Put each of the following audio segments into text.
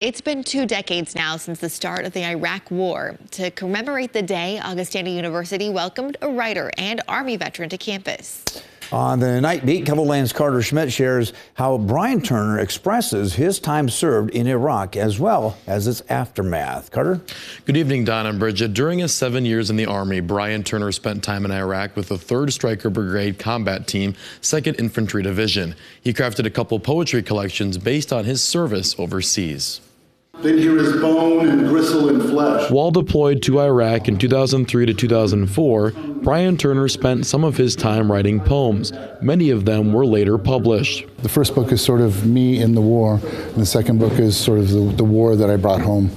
It's been 2 decades now since the start of the Iraq War. To commemorate the day, Augustana University welcomed a writer and Army veteran to campus. On the Night Beat, KELOLAND's Carter Schmidt shares how Brian Turner expresses his time served in Iraq as well as its aftermath. Carter? Good evening, Don and Bridget. During his 7 years in the Army, Brian Turner spent time in Iraq with the 3rd Stryker Brigade Combat Team, 2nd Infantry Division. He crafted a couple poetry collections based on his service overseas. Then hear his bone and gristle and flesh. While deployed to Iraq in 2003 to 2004, Brian Turner spent some of his time writing poems. Many of them were later published. The first book is sort of me in the war, and the second book is sort of the war that I brought home.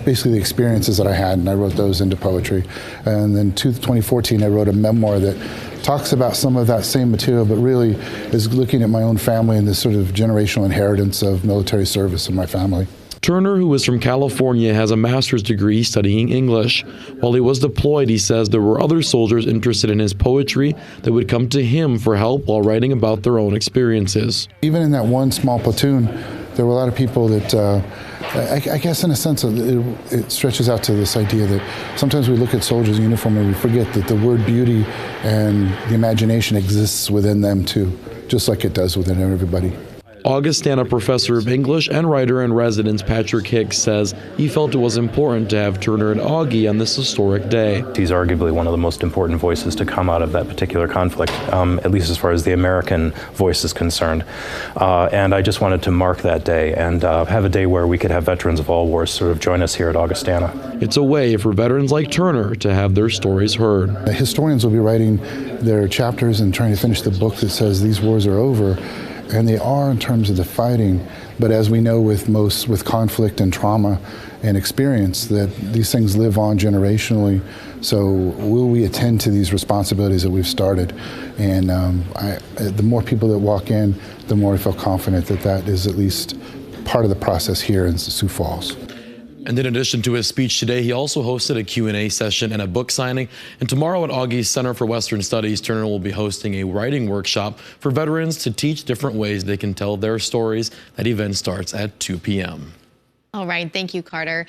Basically the experiences that I had, and I wrote those into poetry. And then 2014, I wrote a memoir that talks about some of that same material, but really is looking at my own family and this sort of generational inheritance of military service in my family. Turner, who is from California, has a master's degree studying English. While he was deployed, he says there were other soldiers interested in his poetry that would come to him for help while writing about their own experiences. Even in that one small platoon, there were a lot of people that, I guess in a sense, it stretches out to this idea that sometimes we look at soldiers in uniform and we forget that the word beauty and the imagination exists within them too, just like it does within everybody. Augustana professor of English and writer in residence Patrick Hicks says he felt it was important to have Turner and Augie on this historic day. He's arguably one of the most important voices to come out of that particular conflict, at least as far as the American voice is concerned. And I just wanted to mark that day and have a day where we could have veterans of all wars sort of join us here at Augustana. It's a way for veterans like Turner to have their stories heard. Historians will be writing their chapters and trying to finish the book that says these wars are over. And they are in terms of the fighting, but as we know with conflict and trauma and experience, that these things live on generationally. So will we attend to these responsibilities that we've started? And the more people that walk in, the more I feel confident that that is at least part of the process here in Sioux Falls. And in addition to his speech today, he also hosted a Q&A session and a book signing. And tomorrow at Augie's Center for Western Studies, Turner will be hosting a writing workshop for veterans to teach different ways they can tell their stories. That event starts at 2 p.m. All right, thank you, Carter.